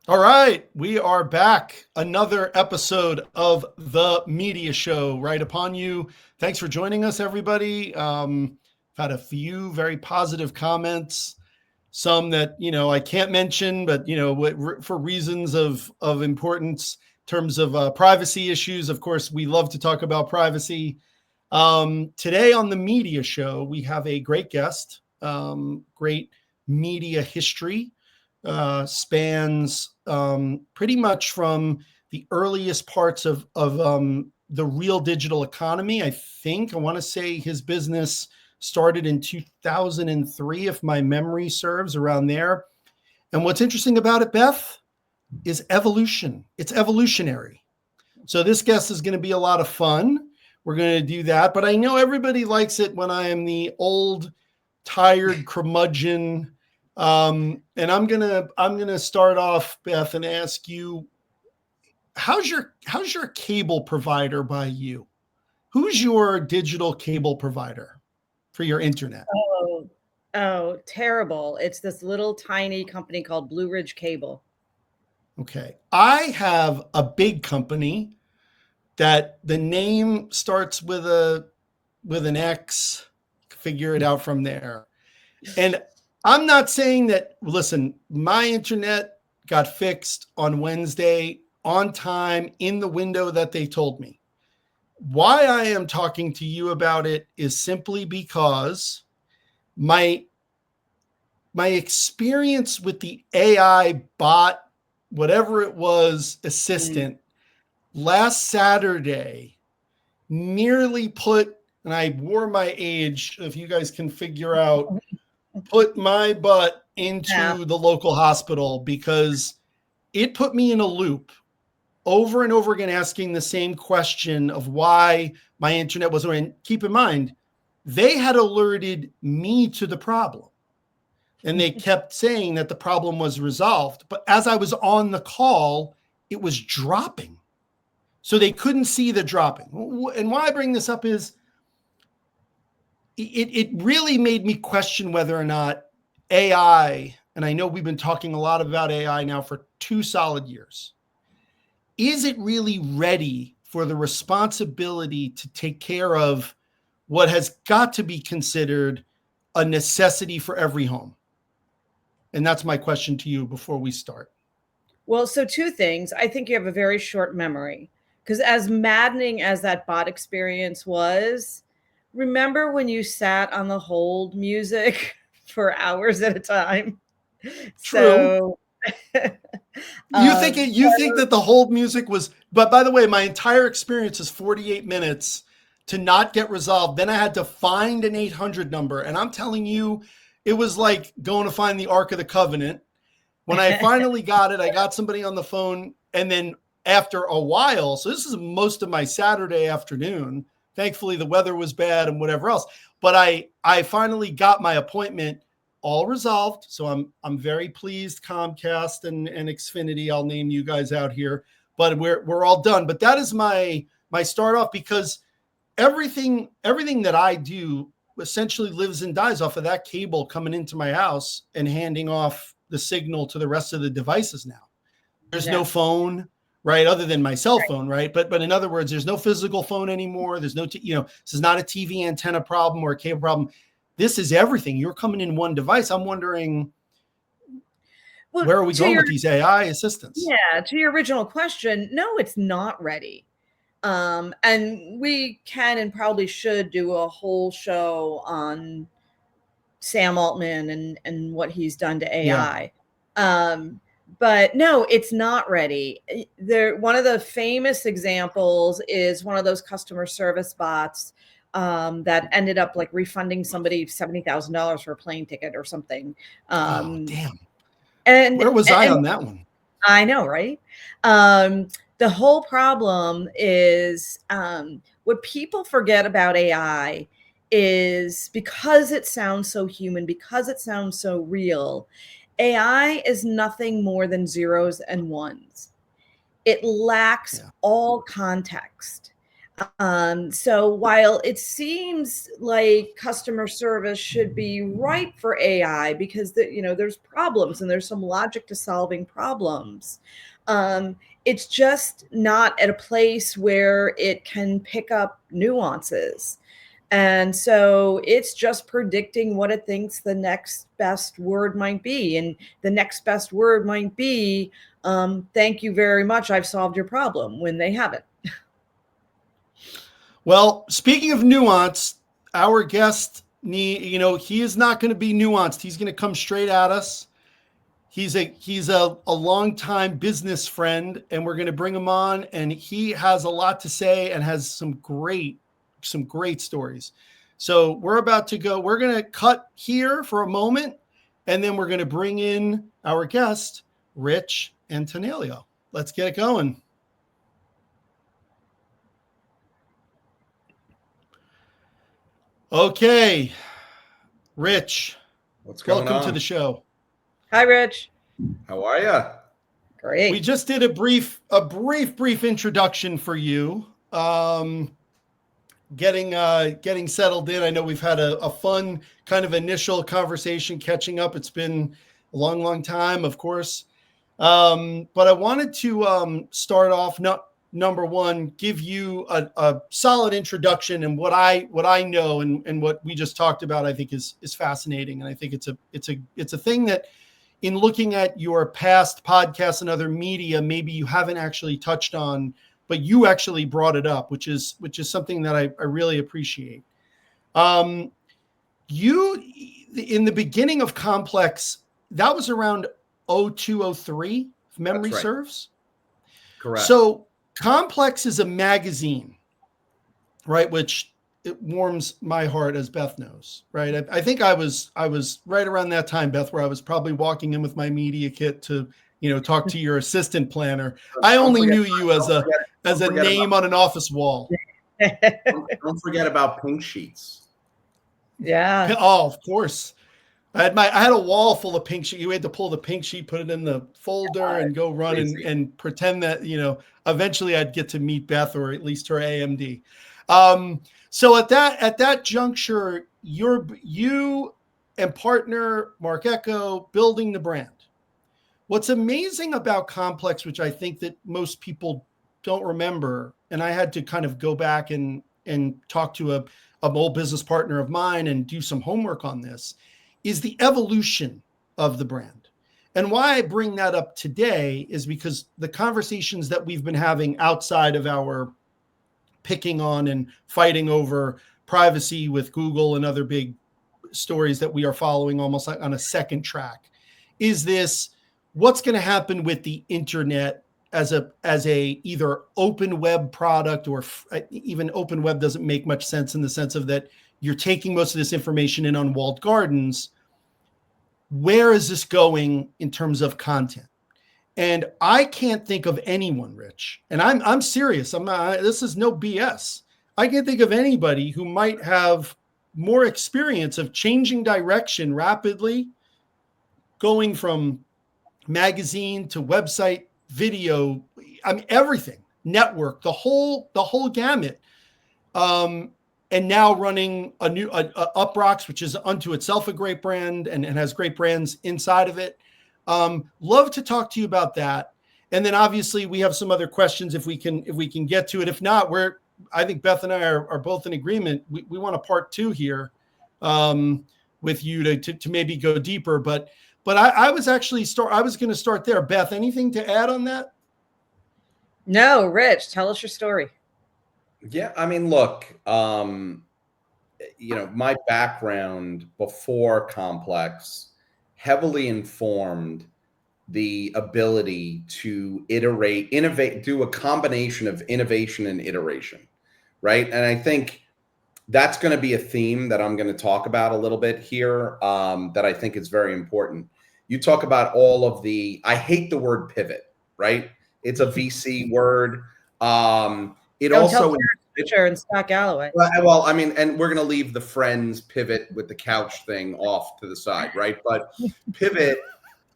All right, we are back. Another episode of the media show right upon you. Thanks for joining us, everybody. I've had a few very positive comments, some that I can't mention, but for reasons of importance in terms of privacy issues. Of course, we love to talk about privacy. Today on the media show, we have a great guest, great media history, spans pretty much from the earliest parts of the real digital economy. I want to say his business started in 2003, if my memory serves, around there. And what's interesting about it, Beth, is evolution. It's evolutionary. So this guest is going to be a lot of fun. We're going to do that. But I know everybody likes it when I am the old, tired curmudgeon. And I'm gonna start off, Beth, and ask you, how's your cable provider by you? Who's your digital cable provider for your internet? Oh, terrible. It's this little tiny company called Blue Ridge Cable. Okay. I have a big company that the name starts with an X. Figure it out from there. And I'm not saying that, listen, my internet got fixed on Wednesday on time in the window that they told me. Why I am talking to you about it is simply because my experience with the AI bot, whatever it was, assistant last Saturday nearly put, and I wore my age, if you guys can figure out, put my butt into the local hospital because it put me in a loop over and over again, asking the same question of why my internet wasn't running. Keep in mind, they had alerted me to the problem and they kept saying that the problem was resolved. But as I was on the call, it was dropping. So they couldn't see the dropping. And why I bring this up is it really made me question whether or not AI, and I know we've been talking a lot about AI now for 2 solid years, is it really ready for the responsibility to take care of what has got to be considered a necessity for every home? And that's my question to you before we start. Well, so 2 things. I think you have a very short memory because as maddening as that bot experience was, remember when you sat on the hold music for hours at a time? True. So You think that the hold music was, but by the way, my entire experience is 48 minutes to not get resolved. Then I had to find an 800 number. And I'm telling you, it was like going to find the Ark of the Covenant. When I finally got it, I got somebody on the phone. And then after a while, so this is most of my Saturday afternoon. Thankfully, the weather was bad and whatever else. But I finally got my appointment all resolved. So I'm very pleased, Comcast and Xfinity. I'll name you guys out here, but we're all done. But that is my start off, because everything that I do essentially lives and dies off of that cable coming into my house and handing off the signal to the rest of the devices now. There's no phone, right? Other than my cell phone, right? But in other words, there's no physical phone anymore. There's no, this is not a TV antenna problem or a cable problem. This is everything. You're coming in one device. I'm wondering, where are we going with these AI assistants? Yeah, to your original question, no, it's not ready. And we can and probably should do a whole show on Sam Altman and what he's done to AI. Yeah. But no, it's not ready. One of the famous examples is one of those customer service bots that ended up like refunding somebody $70,000 for a plane ticket or something. Damn. And where was I on that one? I know, right? The whole problem is what people forget about AI is because it sounds so human, because it sounds so real, AI is nothing more than zeros and ones. It lacks all context. So while it seems like customer service should be ripe for AI because there's problems and there's some logic to solving problems, it's just not at a place where it can pick up nuances. And so it's just predicting what it thinks the next best word might be. And the next best word might be, thank you very much, I've solved your problem, when they haven't. Well, speaking of nuance, our guest, he is not going to be nuanced. He's going to come straight at us. He's a longtime business friend, and we're going to bring him on, and he has a lot to say and has some great stories. So we're about to go. We're going to cut here for a moment, and then we're going to bring in our guest, Rich Antoniello. Let's get it going. Okay, Rich, what's going on? Welcome to the show. Hi, Rich. How are you? Great. We just did a brief introduction for you. Getting settled in. I know we've had a fun kind of initial conversation catching up. It's been a long time, of course. But I wanted to start off, number one, give you a solid introduction, and what I know and what we just talked about, I think is fascinating. And I think it's a thing that, in looking at your past podcasts and other media, maybe you haven't actually touched on, but you actually brought it up, which is something that I really appreciate. You, in the beginning of Complex, that was around 0203, if memory serves. Correct. So Complex is a magazine, right? Which it warms my heart, as Beth knows, right? I think I was right around that time, Beth, where I was probably walking in with my media kit to, talk to your assistant planner. I only knew you as a name on an office wall. Don't forget about pink sheets. Yeah. Oh, of course. I had a wall full of pink sheet. You had to pull the pink sheet, put it in the folder, and go run and pretend that, eventually I'd get to meet Beth, or at least her AMD. So at that juncture, you and partner Mark Echo building the brand. What's amazing about Complex, which I think that most people don't remember, and I had to kind of go back and talk to an old business partner of mine and do some homework on this, is the evolution of the brand. And why I bring that up today is because the conversations that we've been having outside of our picking on and fighting over privacy with Google and other big stories that we are following almost like on a second track, is this: what's going to happen with the internet as a either open web product, or even open web doesn't make much sense in the sense of that you're taking most of this information in on walled gardens. Where is this going in terms of content? And I can't think of anyone, Rich, and I'm serious. This is no BS. I can't think of anybody who might have more experience of changing direction rapidly, going from magazine to website, video, everything, network, the whole gamut. And now running a new Uproxx, which is unto itself a great brand and has great brands inside of it. Love to talk to you about that. And then obviously we have some other questions if we can get to it. If not, I think Beth and I are both in agreement. We want a part 2 here with you to maybe go deeper. But I was going to start there. Beth, anything to add on that? No, Rich, tell us your story. Yeah, look, my background before Complex heavily informed the ability to iterate, innovate, do a combination of innovation and iteration, right? And I think that's going to be a theme that I'm going to talk about a little bit here, that I think is very important. You talk about all of I hate the word pivot, right? It's a VC word. It Don't also Fisher and Scott Galloway. Well, and we're going to leave the Friends pivot with the couch thing off to the side, right? But pivot,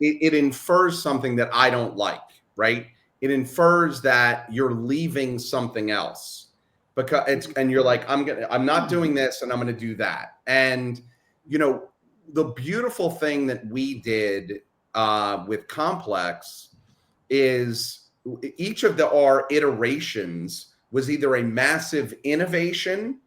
it infers something that I don't like, right? It infers that you're leaving something else. because and you're like, I'm not doing this and I'm going to do that. And, the beautiful thing that we did with Complex is each of our iterations was either a massive innovation,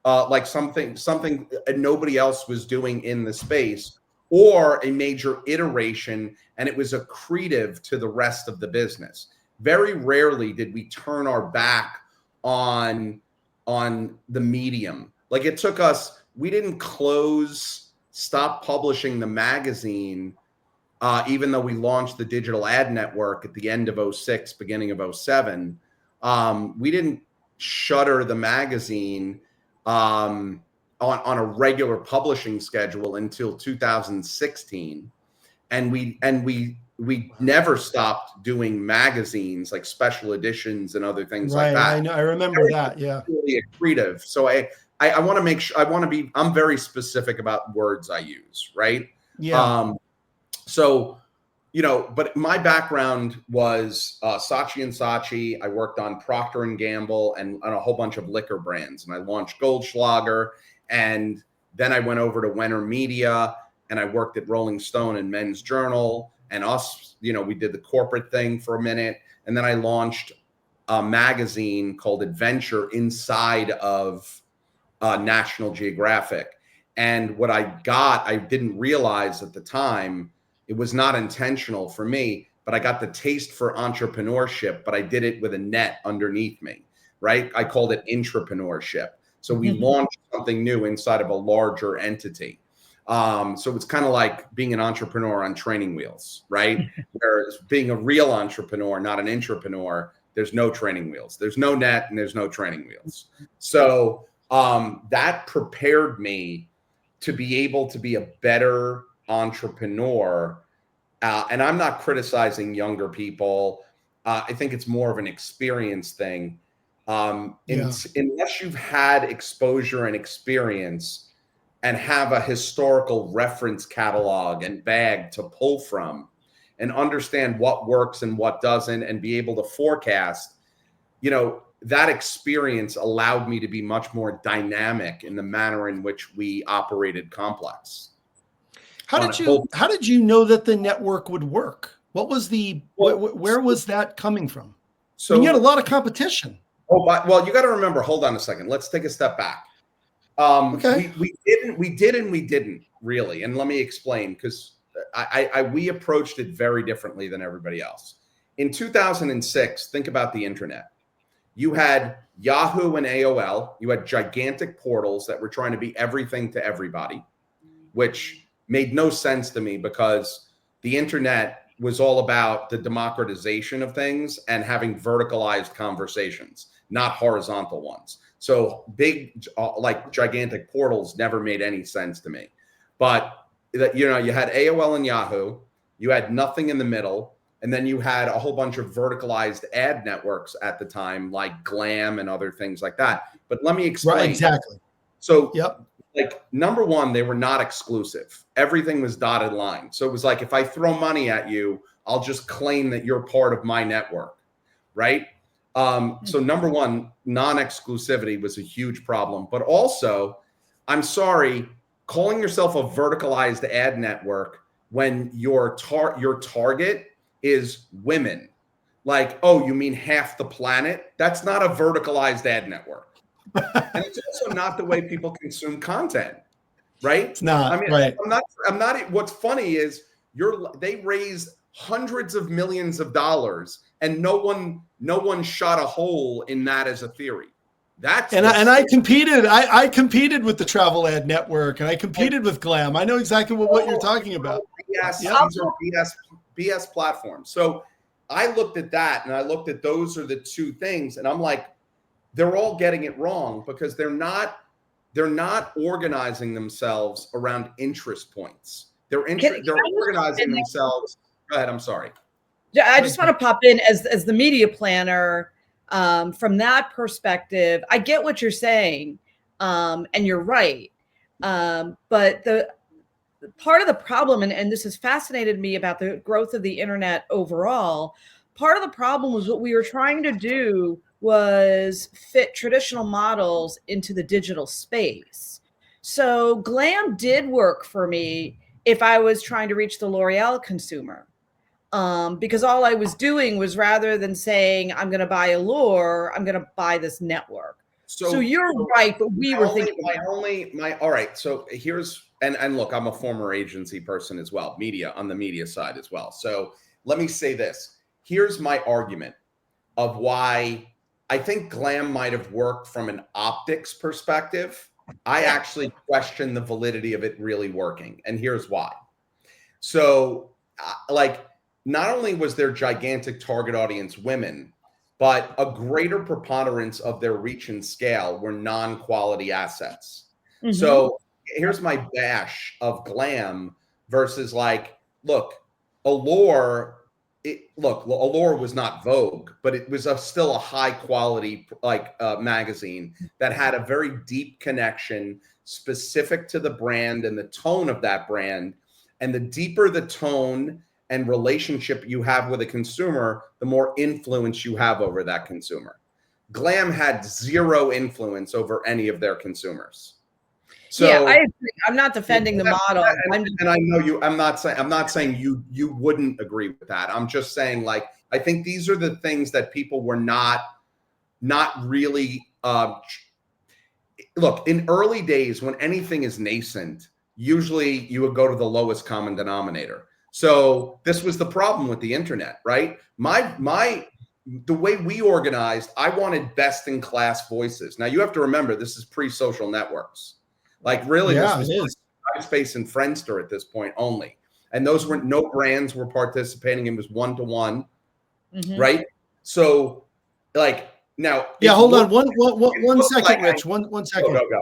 like something nobody else was doing in the space, or a major iteration, and it was accretive to the rest of the business. Very rarely did we turn our back on the medium. Like it took us, we didn't stop publishing the magazine, even though we launched the digital ad network at the end of 06, beginning of 07. We didn't shutter the magazine on a regular publishing schedule until 2016. And we never stopped doing magazines, like special editions and other things like that. I know, I remember that. Yeah. Really accretive. So I want to make sure, I'm very specific about words I use, right? Yeah. So, but my background was Saatchi & Saatchi. I worked on Procter & Gamble and on a whole bunch of liquor brands. And I launched Goldschlager. And then I went over to Wenner Media and I worked at Rolling Stone and Men's Journal. And us, we did the corporate thing for a minute. And then I launched a magazine called Adventure inside of National Geographic. And what I didn't realize at the time, it was not intentional for me, but I got the taste for entrepreneurship, but I did it with a net underneath me, right? I called it intrapreneurship. So we launched something new inside of a larger entity. So it's kind of like being an entrepreneur on training wheels, right? Whereas being a real entrepreneur, not an intrapreneur, there's no training wheels. There's no net and there's no training wheels. So that prepared me to be able to be a better entrepreneur. And I'm not criticizing younger people. I think it's more of an experience thing. Unless you've had exposure and experience and have a historical reference catalog and bag to pull from and understand what works and what doesn't and be able to forecast, that experience allowed me to be much more dynamic in the manner in which we operated Complex. How did you know that the network would work? What was where was that coming from? So you had a lot of competition. Well, you got to remember, hold on a second. Let's take a step back. Okay. We did and we didn't really. And let me explain, because we approached it very differently than everybody else. In 2006, think about the internet. You had Yahoo and AOL. You had gigantic portals that were trying to be everything to everybody, which made no sense to me because the internet was all about the democratization of things and having verticalized conversations, not horizontal ones. So big, like gigantic portals never made any sense to me. But you had AOL and Yahoo, you had nothing in the middle, and then you had a whole bunch of verticalized ad networks at the time, like Glam and other things like that. But let me explain. Right, exactly. So, like, number one, they were not exclusive. Everything was dotted line. So it was like, if I throw money at you, I'll just claim that you're part of my network, right? So number one, non-exclusivity was a huge problem. But also, I'm sorry, calling yourself a verticalized ad network when your target is women. Like, oh, you mean half the planet? That's not a verticalized ad network. And it's also not the way people consume content, right? It's not. I mean, right. I'm not. What's funny is they raised hundreds of millions of dollars, and no one shot a hole in that as a theory. I competed. I competed with the travel ad network, and I competed with Glam. I know exactly what you're talking about. Yes, these are BS platforms. So I looked at that, and I looked at those are the two things, and I'm like, they're all getting it wrong because they're not organizing themselves around interest points. They're organizing themselves. Go ahead. I'm sorry. I just want to pop in as the media planner. From that perspective, I get what you're saying, and you're right. But the part of the problem, and this has fascinated me about the growth of the internet overall, part of the problem was what we were trying to do was fit traditional models into the digital space. So glam did work for me if I was trying to reach the L'Oreal consumer. Because all I was doing was, rather than saying, I'm going to buy Allure, I'm going to buy this network. So you're right, but we were thinking all right. So here's, and look, I'm a former agency person as well, on the media side as well. So let me say this. Here's my argument of why I think glam might have worked from an optics perspective. I actually question the validity of it really working. And here's why. So like, not only was there gigantic target audience women, but a greater preponderance of their reach and scale were non-quality assets. Mm-hmm. So here's my bash of glam versus like, look, Allure was not Vogue, but it was still a high quality magazine that had a very deep connection specific to the brand and the tone of that brand. And the deeper the tone and relationship you have with a consumer, the more influence you have over that consumer. Glam had zero influence over any of their consumers. So yeah, I agree. I'm not defending the model. And I know you, I'm not saying you wouldn't agree with that. I'm just saying, like, I think these are the things that people were not really, look, in early days when anything is nascent, usually you would go to the lowest common denominator. So this was the problem with the internet, right? The way we organized, I wanted best in class voices. Now you have to remember, this is pre-social networks. Like really, this was MySpace and Friendster at this point only. And those were, no brands were participating. It was one-to-one, right? So like now. Yeah, hold on one second, Rich. One second. Go.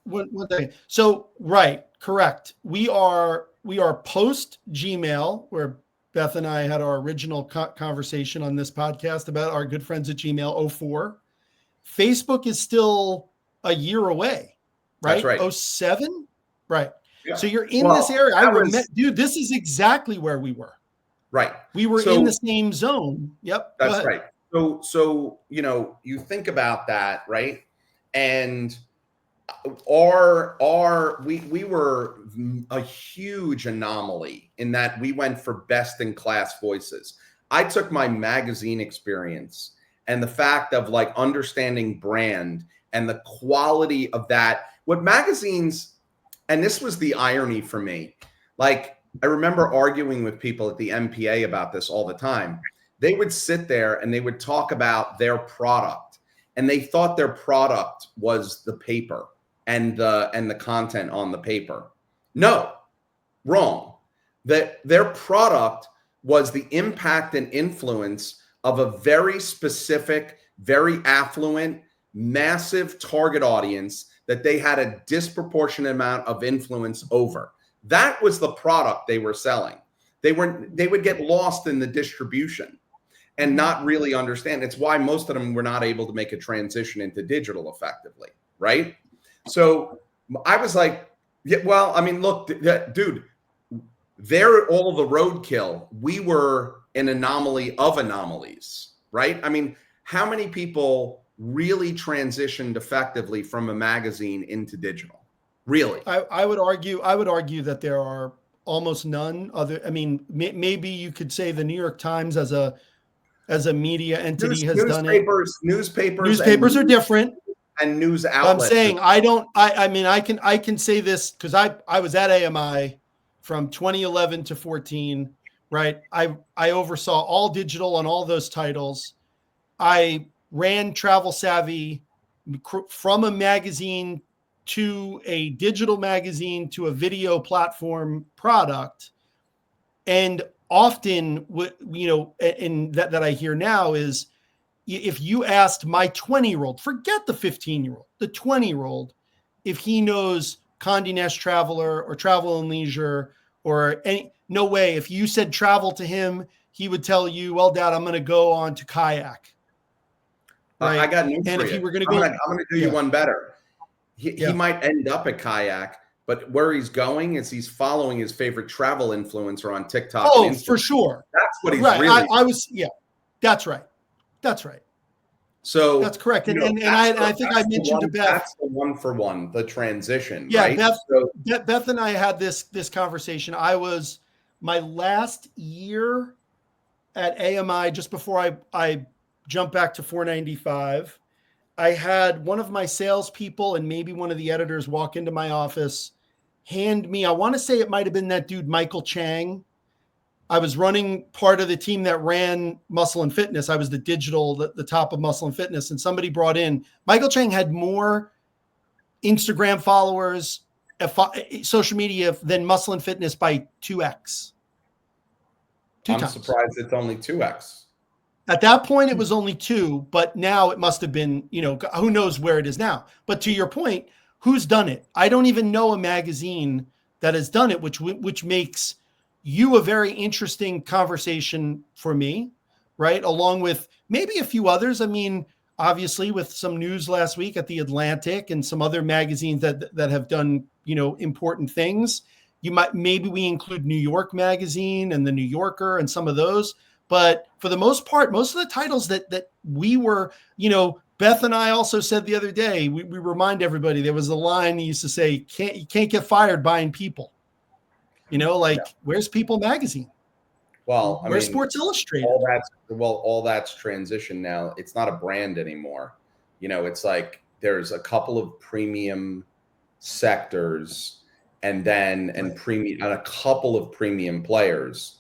One thing. So, right, correct. We are post Gmail, where Beth and I had our original conversation on this podcast about our good friends at Gmail, 04. Facebook is still a year away, right? That's right. 07? Right. Yeah. So you're in this area. I remember, dude, this is exactly where we were. Right. We were in the same zone. Yep. That's right. So, you know, you think about that, right? And we were a huge anomaly in that we went for best in class voices. I took my magazine experience and the fact of like understanding brand and the quality of that, what magazines, and this was the irony for me. Like, I remember arguing with people at the MPA about this all the time. They would sit there and they would talk about their product, and they thought their product was the paper and the content on the paper. No, wrong. That their product was the impact and influence of a very specific, very affluent, massive target audience that they had a disproportionate amount of influence over. That was the product they were selling. They would get lost in the distribution and not really understand. It's why most of them were not able to make a transition into digital effectively, right? So I was like, yeah, well, I mean, look, dude, they're all the roadkill. We were an anomaly of anomalies, right? I mean, how many people really transitioned effectively from a magazine into digital? Really? I would argue that there are almost none other. I mean, maybe you could say the New York Times as a media entity has done it. Newspapers are different. And news outlets. I'm saying I mean, I can say this because I was at AMI from 2011 to 14, right? I oversaw all digital on all those titles. I ran Travel Savvy from a magazine to a digital magazine to a video platform product. And often what, you know, and that I hear now is, if you asked my 20-year-old, forget the 15-year-old, the 20-year-old, if he knows Condé Nast Traveler or Travel and Leisure or any, no way. If you said travel to him, he would tell you, well, Dad, I'm going to go on to kayak. Right? I got news and for if you. You were going to go, I'm going to do you one better. He might end up at kayak, but where he's going is he's following his favorite travel influencer on TikTok. Oh, for sure. That's what he's right. really. That's right. That's right. So That's correct. And, you know, and I think I mentioned to Beth. That's the one for one, the transition, Yeah, right? Beth and I had this conversation. I was my last year at AMI just before I jumped back to 495. I had one of my salespeople and maybe one of the editors walk into my office, hand me, I want to say it might have been that dude, Michael Chang. I was running part of the team that ran Muscle and Fitness. I was the top of Muscle and Fitness. And somebody brought in, Michael Chang had more Instagram followers, social media than Muscle and Fitness by 2x. I'm surprised it's only 2x. At that point, it was only 2, but now it must have been, who knows where it is now. But to your point, who's done it? I don't even know a magazine that has done it, which makes you a very interesting conversation for me, right? Along with maybe a few others. I mean, obviously with some news last week at the Atlantic and some other magazines that have done, important things. Maybe we include New York Magazine and the New Yorker and some of those. But for the most part, most of the titles that we were, Beth and I also said the other day, we remind everybody, there was a line he used to say, you can't get fired buying people. Where's People Magazine? Well, where's Sports Illustrated? All that's transition now. It's not a brand anymore. It's like there's a couple of premium sectors and a couple of premium players.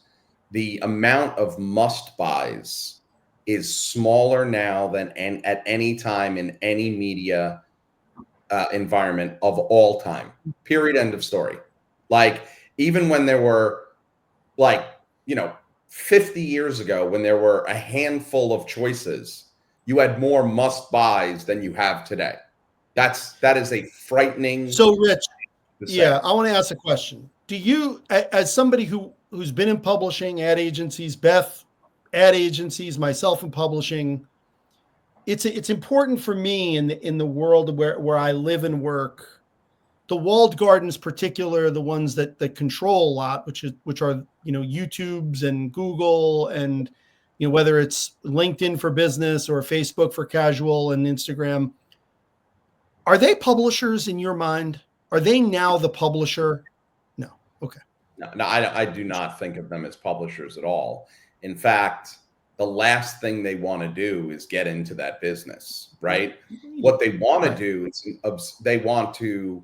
The amount of must buys is smaller now than at any time in any media environment of all time. Period. End of story. Like even when there were 50 years ago, when there were a handful of choices, you had more must buys than you have today. That is a frightening. So Rich, yeah, I want to ask a question. Do you, as somebody who's been in publishing, ad agencies, Beth, ad agencies, myself in publishing, it's important for me in the world where I live and work, the walled gardens, particular, the ones that control a lot, which are YouTube's and Google and whether it's LinkedIn for business or Facebook for casual and Instagram. Are they publishers in your mind? Are they now the publisher? No. Okay. No, I do not think of them as publishers at all. In fact, the last thing they want to do is get into that business, right? What they want to do is they want to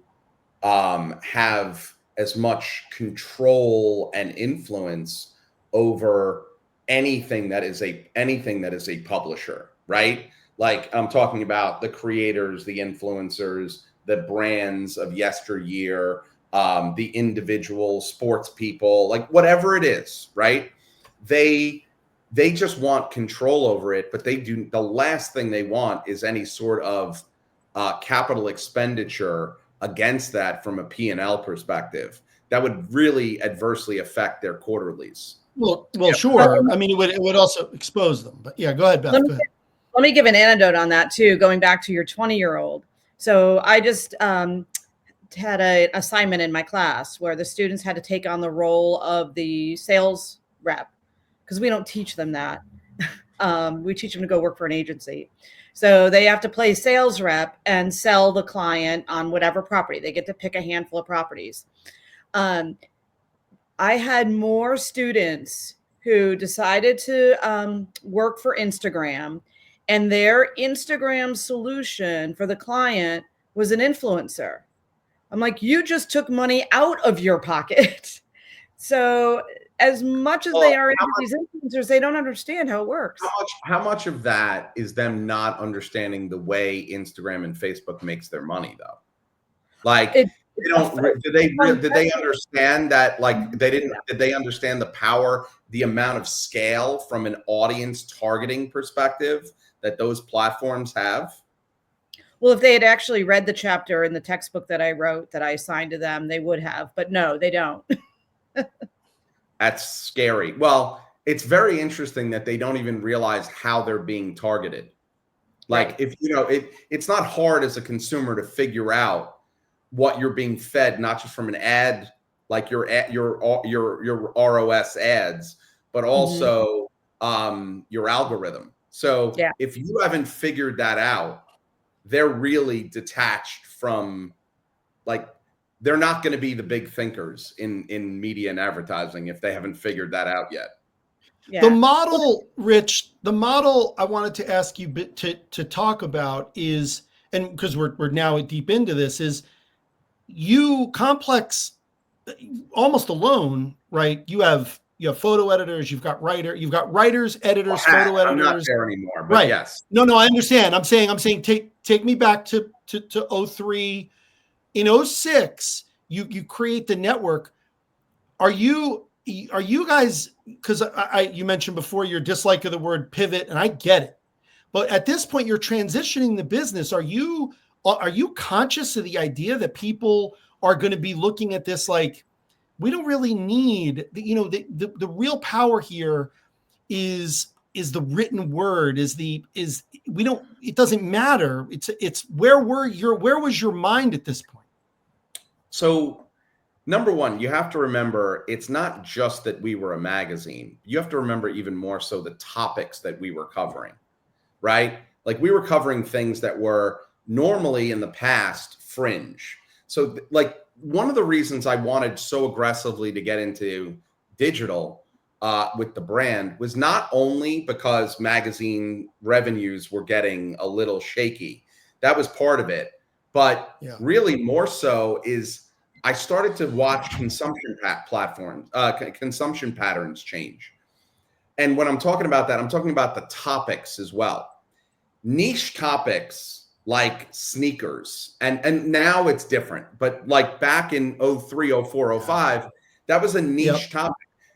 have as much control and influence over anything that is a publisher, right? Like I'm talking about the creators, the influencers, the brands of yesteryear, the individual sports people, like whatever it is, right? They just want control over it, but the last thing they want is any sort of capital expenditure against that from a P&L perspective. That would really adversely affect their quarterlies. Well, sure. I mean, it would also expose them. But yeah, go ahead, Beth. Let me give an anecdote on that too, going back to your 20-year-old. So I just had an assignment in my class where the students had to take on the role of the sales rep, because we don't teach them that. We teach them to go work for an agency. So they have to play sales rep and sell the client on whatever property. They get to pick a handful of properties. I had more students who decided to work for Instagram, and their Instagram solution for the client was an influencer. I'm like, you just took money out of your pocket. So as much as they are into these influencers, they don't understand how it works. How much of that is them not understanding the way Instagram and Facebook makes their money, though? Like, did they understand that? Like, did they understand the power, the amount of scale from an audience targeting perspective that those platforms have? Well, if they had actually read the chapter in the textbook that I wrote, that I assigned to them, they would have. But no, they don't. That's scary. Well, it's very interesting that they don't even realize how they're being targeted. Like, right. If it's not hard as a consumer to figure out what you're being fed, not just from an ad, like your ROS ads, but also your algorithm, So Yeah. if you haven't figured that out, they're really detached from, like, they're not going to be the big thinkers in media and advertising if they haven't figured that out yet. Yeah. The model, Rich, the model I wanted to ask you to talk about is, and because we're now deep into this, is you Complex almost alone, right? You have photo editors, you've got writers, editors, photo I'm not editors. there anymore, but Right. yes. No, I understand. I'm saying take me back to 03. In 06, you create the network. Are you guys, because you mentioned before your dislike of the word pivot, and I get it. But at this point, you're transitioning the business. Are you conscious of the idea that people are going to be looking at this like, we don't really need, the real power here is the written word, it doesn't matter. It's where was your mind at this point? So number one, you have to remember, it's not just that we were a magazine. You have to remember even more so the topics that we were covering, right? Like, we were covering things that were normally in the past fringe. So like, one of the reasons I wanted so aggressively to get into digital with the brand was not only because magazine revenues were getting a little shaky. That was part of it. But really more so is I started to watch consumption patterns change. And when I'm talking about that, I'm talking about the topics as well. Niche topics like sneakers, and now it's different, but like back in 03, 04, 05, that was a niche topic.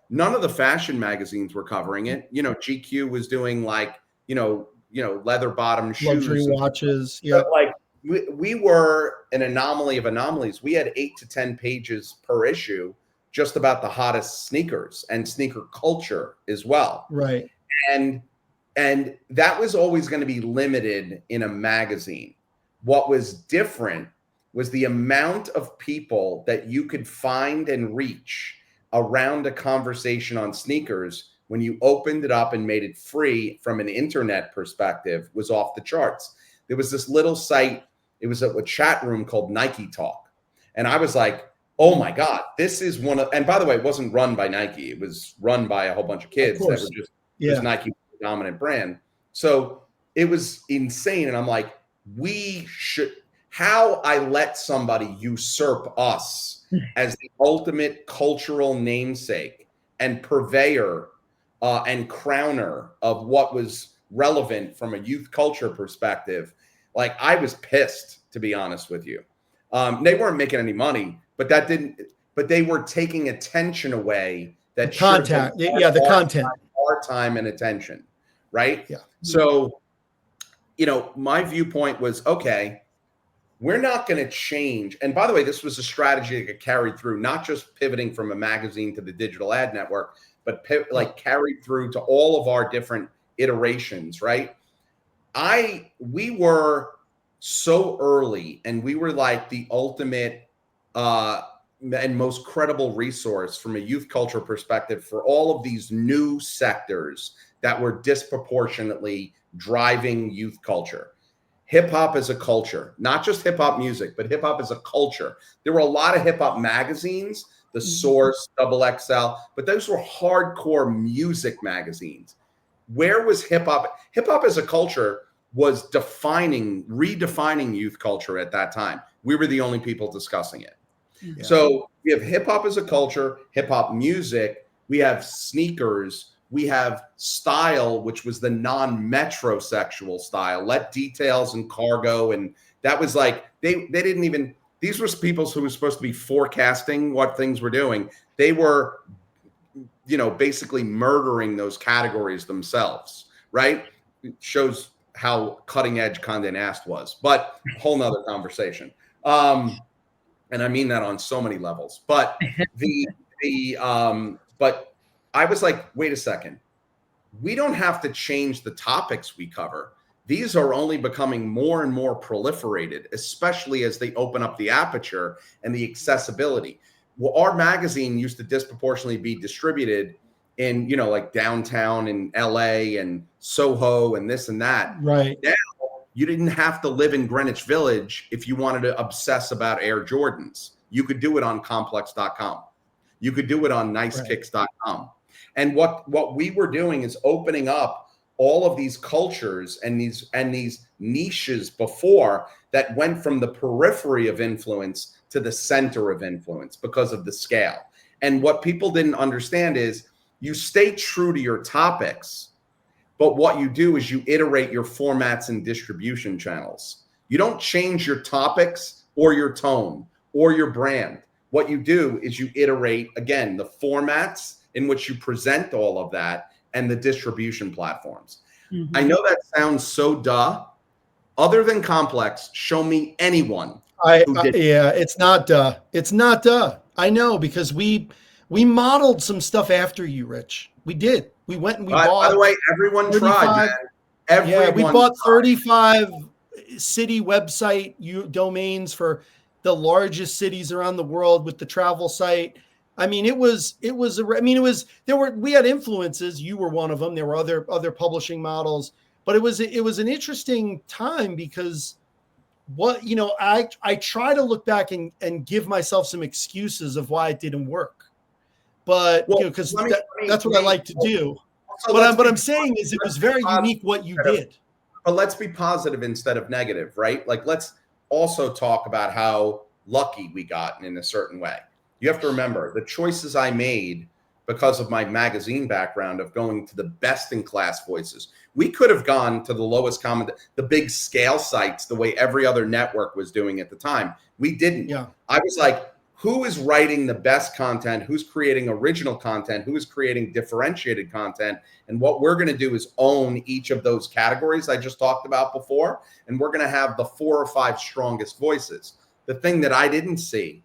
None of the fashion magazines were covering it. GQ was doing like, leather bottom shoes, luxury watches. But like, we were an anomaly of anomalies. We had 8 to 10 pages per issue just about the hottest sneakers and sneaker culture as well. Right. And that was always going to be limited in a magazine. What was different was the amount of people that you could find and reach around a conversation on sneakers when you opened it up and made it free from an internet perspective was off the charts. There was this little site, it was a chat room called Nike Talk. And I was like, oh my God, this is and by the way, it wasn't run by Nike. It was run by a whole bunch of kids that were just Nike dominant brand. So it was insane. And I'm like, how I let somebody usurp us as the ultimate cultural namesake and purveyor and crowner of what was relevant from a youth culture perspective. Like, I was pissed, to be honest with you. They weren't making any money, but they were taking attention away that content. The content. Our time and attention. Right. Yeah. So, my viewpoint was, okay, we're not going to change. And by the way, this was a strategy that got carried through, not just pivoting from a magazine to the digital ad network, but carried through to all of our different iterations. Right. We were so early, and we were like the ultimate and most credible resource from a youth culture perspective for all of these new sectors that were disproportionately driving youth culture. Hip hop as a culture, not just hip hop music, but hip hop as a culture. There were a lot of hip hop magazines, The Source, XXL, but those were hardcore music magazines. Where was hip hop? Hip hop as a culture was redefining youth culture at that time. We were the only people discussing it. Yeah. So we have hip hop as a culture, hip hop music, we have sneakers, we have style, which was the non-metrosexual style, let details and cargo. And that was like, they didn't even, these were people who were supposed to be forecasting what things were doing. They were, basically murdering those categories themselves, right? It shows how cutting edge Condé Nast was, but whole nother conversation. And I mean that on so many levels, but but I was like, wait a second, we don't have to change the topics we cover. These are only becoming more and more proliferated, especially as they open up the aperture and the accessibility. Well, our magazine used to disproportionately be distributed in, you know, like downtown in LA and Soho and this and that. Right. Now you didn't have to live in Greenwich Village if you wanted to obsess about Air Jordans. You could do it on complex.com. You could do it on nicekicks.com. And what we were doing is opening up all of these cultures and these niches before that went from the periphery of influence to the center of influence because of the scale. And what people didn't understand is you stay true to your topics, but what you do is you iterate your formats and distribution channels. You don't change your topics or your tone or your brand. What you do is you iterate, again, the formats in which you present all of that and the distribution platforms. Mm-hmm. I know that sounds so duh. Other than Complex, show me anyone who did. Yeah, it's not duh. It's not duh. I know, because we modeled some stuff after you, Rich. We did. We went and we bought. By the way, everyone tried, man. We bought 35 city website domains for the largest cities around the world with the travel site. I mean, we had influences. You were one of them. There were other publishing models, but it was an interesting time because I try to look back and give myself some excuses of why it didn't work, but because that's what I like to do. But I'm saying is it was very unique what you did. But let's be positive instead of negative, right? Like, let's also talk about how lucky we got in a certain way. You have to remember the choices I made because of my magazine background of going to the best in class voices. We could have gone to the lowest common, the big scale sites, the way every other network was doing at the time. We didn't. Yeah. I was like, who is writing the best content? Who's creating original content? Who is creating differentiated content? And what we're going to do is own each of those categories I just talked about before. And we're going to have the 4 or 5 strongest voices. The thing that I didn't see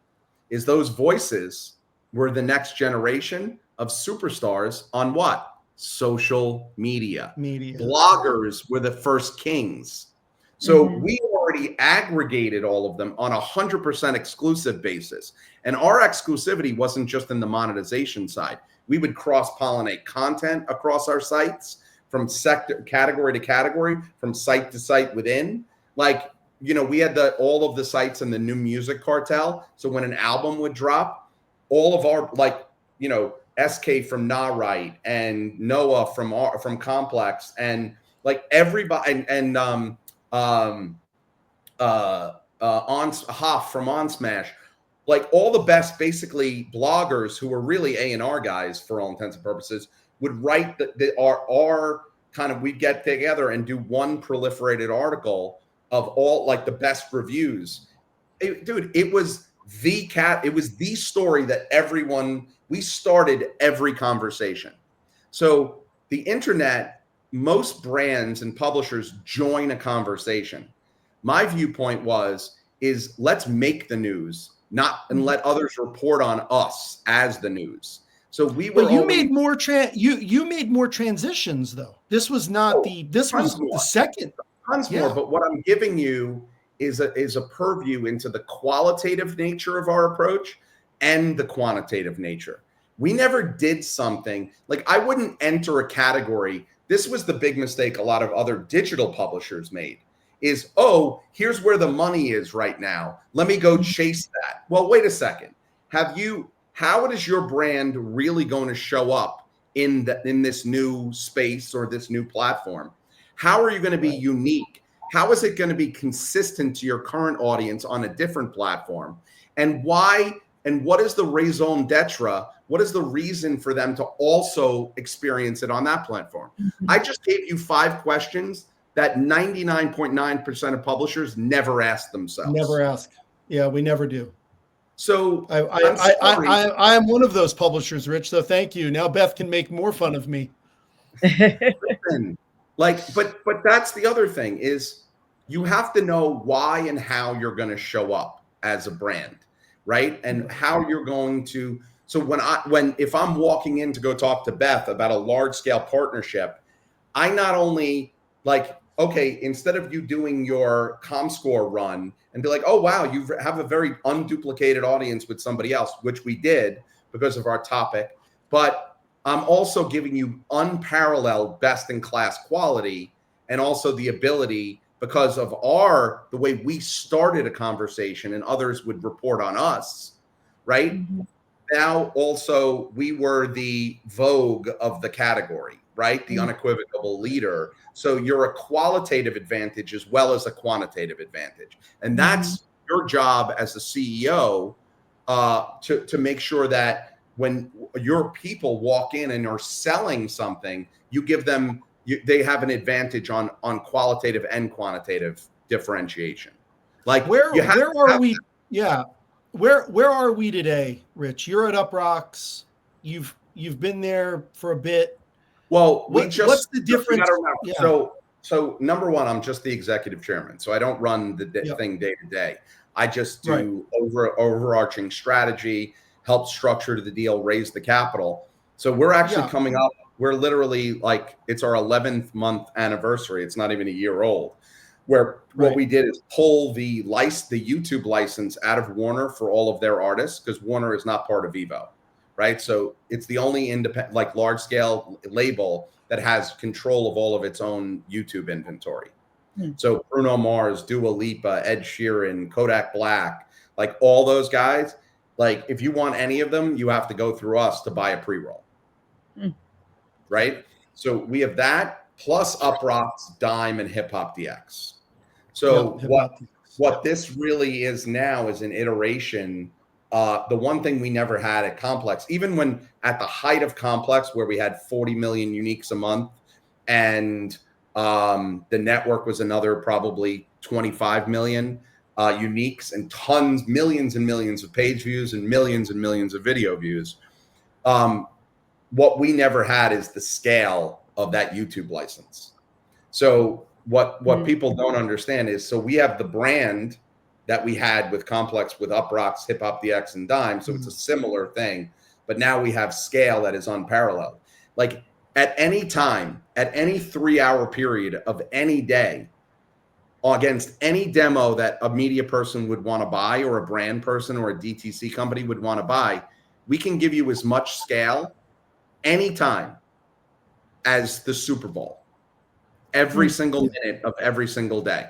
is those voices were the next generation of superstars on what? Social media. Bloggers were the first kings. So we already aggregated all of them on 100% exclusive basis. And our exclusivity wasn't just in the monetization side. We would cross-pollinate content across our sites from category to category, from site to site within. Like, we had all of the sites in the New Music Cartel. So when an album would drop, all of our, SK from Nah Right and Noah from Complex and like everybody and Hoff from On Smash, like all the best basically bloggers who were really A&R guys for all intents and purposes would write our kind of, we'd get together and do one proliferated article of all like the best reviews. It was the story that we started every conversation. So the internet, most brands and publishers join a conversation. My viewpoint is let's make the news, and let others report on us as the news. So we were. But you made more you made more transitions though. This was not this was the second. Tons more, but what I'm giving you is a purview into the qualitative nature of our approach and the quantitative nature. We never did something like, I wouldn't enter a category. This was the big mistake a lot of other digital publishers made is, here's where the money is right now. Let me go chase that. Well, wait a second. How is your brand really going to show up in this new space or this new platform? How are you going to be unique? How is it going to be consistent to your current audience on a different platform? And why? And what is the raison d'etre? What is the reason for them to also experience it on that platform? I just gave you 5 questions that 99.9% of publishers never ask themselves. Never ask. Yeah, we never do. So I am one of those publishers, Rich. So thank you. Now Beth can make more fun of me. But that's the other thing is you have to know why and how you're going to show up as a brand, right? And how you're going to. So if I'm walking in to go talk to Beth about a large scale partnership, I not only instead of you doing your ComScore run and be like, oh, wow, you have a very unduplicated audience with somebody else, which we did because of our topic. But I'm also giving you unparalleled best-in-class quality, and also the ability, because of the way we started a conversation and others would report on us, right? Mm-hmm. Now also we were the vogue of the category, right? The unequivocal leader. So you're a qualitative advantage as well as a quantitative advantage. And that's your job as the CEO, to make sure that when your people walk in and are selling something, you give them, they have an advantage on qualitative and quantitative differentiation. Like where are we? Yeah. Where are we today, Rich? You're at Uproxx. You've been there for a bit. Well, what's the difference? Yeah. So number one, I'm just the executive chairman, so I don't run the thing day to day. I just do overarching strategy, help structure the deal, raise the capital. So we're actually coming up. We're literally like, it's our 11th month anniversary. It's not even a year old. Where what we did is pull the YouTube license out of Warner for all of their artists, because Warner is not part of Vevo, right? So it's the only independent, like, large scale label that has control of all of its own YouTube inventory. So Bruno Mars, Dua Lipa, Ed Sheeran, Kodak Black, like all those guys, like if you want any of them, you have to go through us to buy a pre-roll. Right? So we have that plus Uproxx, Dime, and Hip Hop DX. So what this really is now is an iteration. The one thing we never had at Complex, even when at the height of Complex, where we had 40 million uniques a month, and the network was another probably 25 million uniques, and millions and millions of page views and millions of video views. What we never had is the scale of that YouTube license. So what people don't understand is, so we have the brand that we had with Complex, with Uproxx, Hip Hop DX, and Dime. So it's a similar thing, but now we have scale that is unparalleled. Like at any time, at any 3-hour period of any day, against any demo that a media person would want to buy, or a brand person or a DTC company would want to buy, we can give you as much scale anytime as the Super Bowl, every single minute of every single day.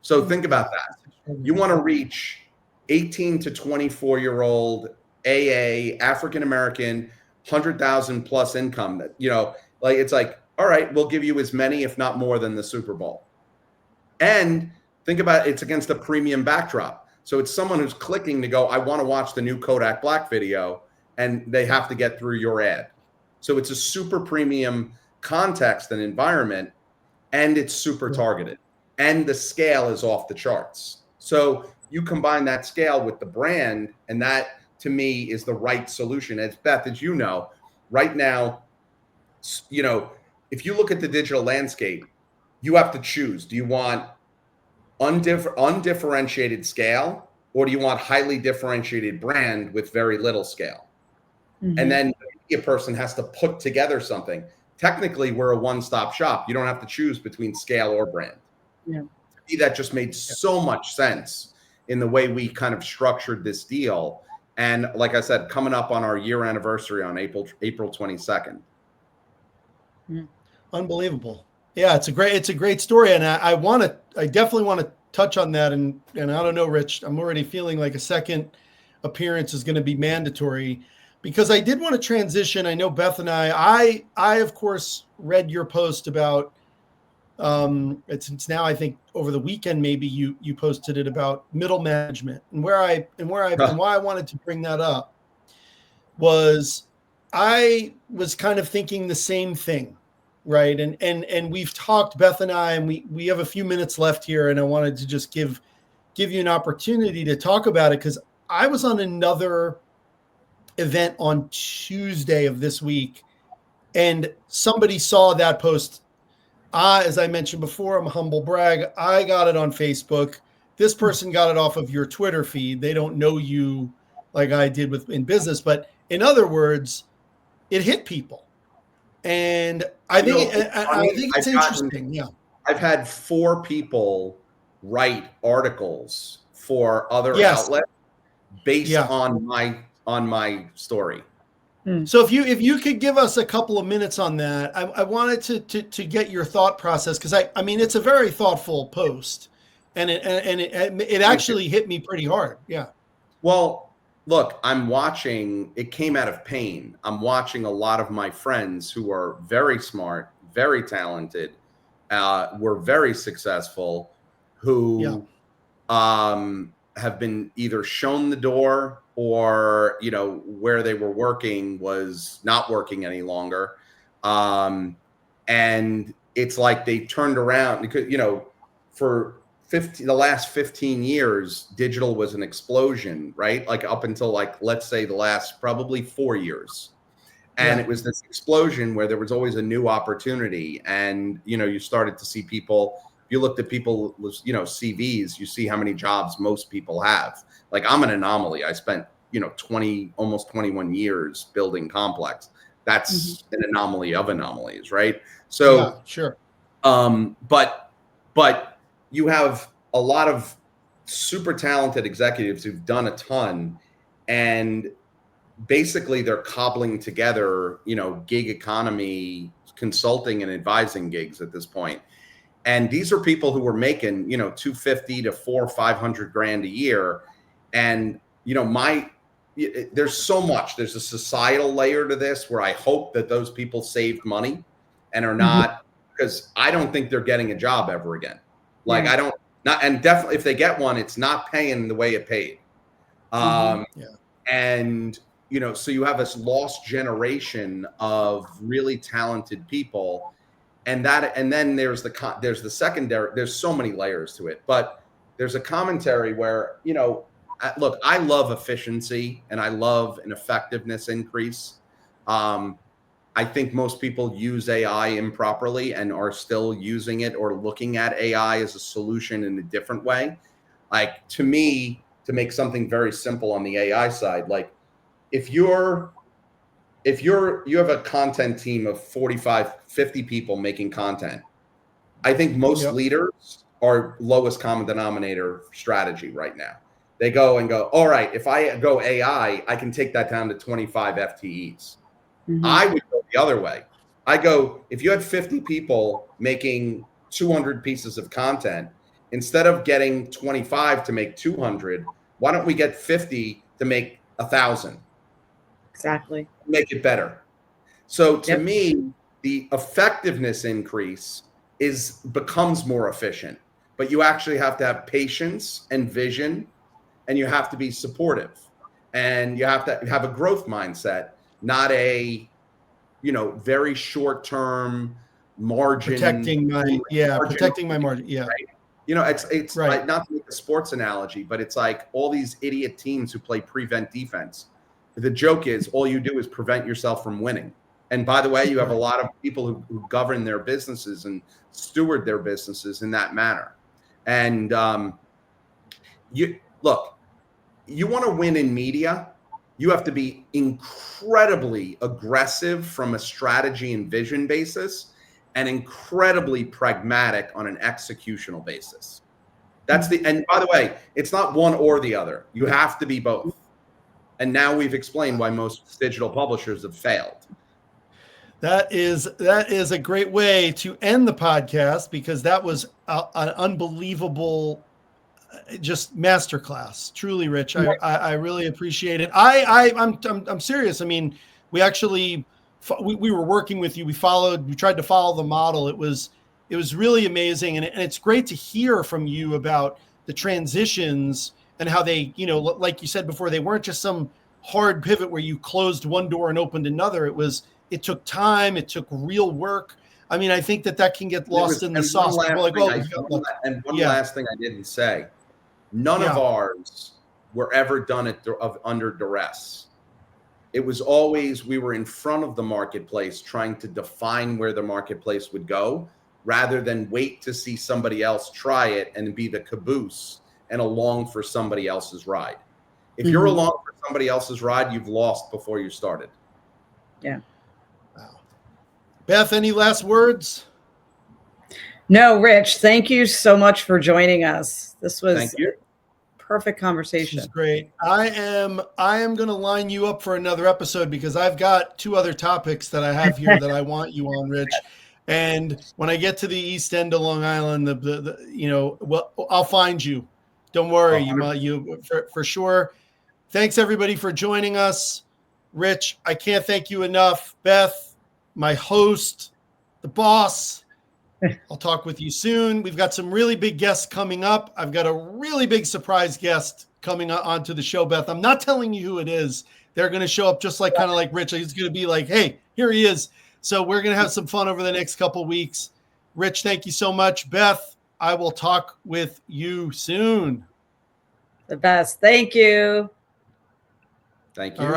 So think about that. You want to reach 18 to 24-year-old AA, African-American, 100,000 plus income, like, it's like, all right, we'll give you as many, if not more, than the Super Bowl. And think about it, it's against a premium backdrop. So it's someone who's clicking to go, I want to watch the new Kodak Black video, and they have to get through your ad. So it's a super premium context and environment, and it's super targeted, and the scale is off the charts. So you combine that scale with the brand, and that to me is the right solution. As Beth, as you know, right now, if you look at the digital landscape, you have to choose. Do you want undifferentiated scale, or do you want highly differentiated brand with very little scale? And then a person has to put together something. Technically, we're a one-stop shop. You don't have to choose between scale or brand. To me, that just made so much sense in the way we kind of structured this deal. And like I said, coming up on our year anniversary on April 22nd. Unbelievable. Yeah, it's a great story. And I definitely want to touch on that. And I don't know, Rich, I'm already feeling like a second appearance is going to be mandatory, because I did want to transition. I know Beth and I of course read your post about, it's now, I think over the weekend, maybe you posted it about middle management, and why I wanted to bring that up was I was kind of thinking the same thing. Right. And we've talked, Beth and I, and we have a few minutes left here, and I wanted to just give you an opportunity to talk about it, because I was on another event on Tuesday of this week, and somebody saw that post. As I mentioned before, I'm a humble brag. I got it on Facebook. This person got it off of your Twitter feed. They don't know you like I did in business, but in other words, it hit people. And I think it's interesting. Yeah. I've had 4 people write articles for other outlets based on my story. So if you could give us a couple of minutes on that, I wanted to get your thought process, because I mean it's a very thoughtful post, and it actually hit me pretty hard. Yeah. Well, look, it came out of pain. I'm watching a lot of my friends who are very smart, very talented, were very successful, who have been either shown the door, or, where they were working was not working any longer. And it's like they turned around because, for the last 15 years, digital was an explosion, right? Like up until let's say the last probably 4 years. And it was this explosion where there was always a new opportunity. And, you started to see people, if you looked at people, CVs, you see how many jobs most people have. Like, I'm an anomaly. I spent, almost 21 years building Complex. That's an anomaly of anomalies, right? So, yeah, sure. But you have a lot of super talented executives who've done a ton, and basically they're cobbling together, gig economy consulting and advising gigs at this point. And these are people who were making, 250 to 400 or 500 grand a year. And, there's so much, there's a societal layer to this where I hope that those people saved money and are not, because I don't think they're getting a job ever again. Like, and definitely if they get one, it's not paying the way it paid. And, so you have this lost generation of really talented people. And then there's the secondary, there's so many layers to it, but there's a commentary where, look, I love efficiency and I love an effectiveness increase. I think most people use AI improperly and are still using it or looking at AI as a solution in a different way. Like, to me, to make something very simple on the AI side, like if you have a content team of 45, 50 people making content, I think most leaders are lowest common denominator strategy right now. They go, all right, if I go AI, I can take that down to 25 FTEs. I would go the other way. I go, if you had 50 people making 200 pieces of content, instead of getting 25 to make 200, why don't we get 50 to make 1,000? Exactly. Make it better. So to me, the effectiveness increase becomes more efficient, but you actually have to have patience and vision, and you have to be supportive, and you have to have a growth mindset, not a, very short-term margin. Protecting my margin. Yeah. Right? It's right. Like, not to make a sports analogy, but it's like all these idiot teams who play prevent defense. The joke is all you do is prevent yourself from winning. And by the way, you have a lot of people who govern their businesses and steward their businesses in that manner. And you want to win in media, you have to be incredibly aggressive from a strategy and vision basis, and incredibly pragmatic on an executional basis. And by the way, it's not one or the other. You have to be both. And now we've explained why most digital publishers have failed. That is a great way to end the podcast, because that was an unbelievable, just masterclass. Truly, Rich. I really appreciate it. I'm serious. I mean, we actually we were working with you. We tried to follow the model. It was really amazing, and it's great to hear from you about the transitions and how they, like you said before, they weren't just some hard pivot where you closed one door and opened another. It took time. It took real work. I mean, I think that can get lost in the sauce. And one last thing I didn't say, none of ours were ever done under duress. It was always, we were in front of the marketplace trying to define where the marketplace would go, rather than wait to see somebody else try it and be the caboose and along for somebody else's ride. If you're along for somebody else's ride, you've lost before you started. Yeah. Wow. Beth, any last words? No, Rich, thank you so much for joining us. This was perfect conversation. This is great. I am going to line you up for another episode because I've got 2 other topics that I have here that I want you on, Rich. And when I get to the East End of Long Island, well, I'll find you. Don't worry, you for sure. Thanks everybody for joining us. Rich, I can't thank you enough. Beth, my host, the boss. I'll talk with you soon. We've got some really big guests coming up. I've got a really big surprise guest coming onto the show, Beth. I'm not telling you who it is. They're going to show up just like kind of like Rich. It's going to be like, hey, here he is. So we're going to have some fun over the next couple of weeks. Rich, thank you so much. Beth, I will talk with you soon. The best. Thank you. Thank you. All right.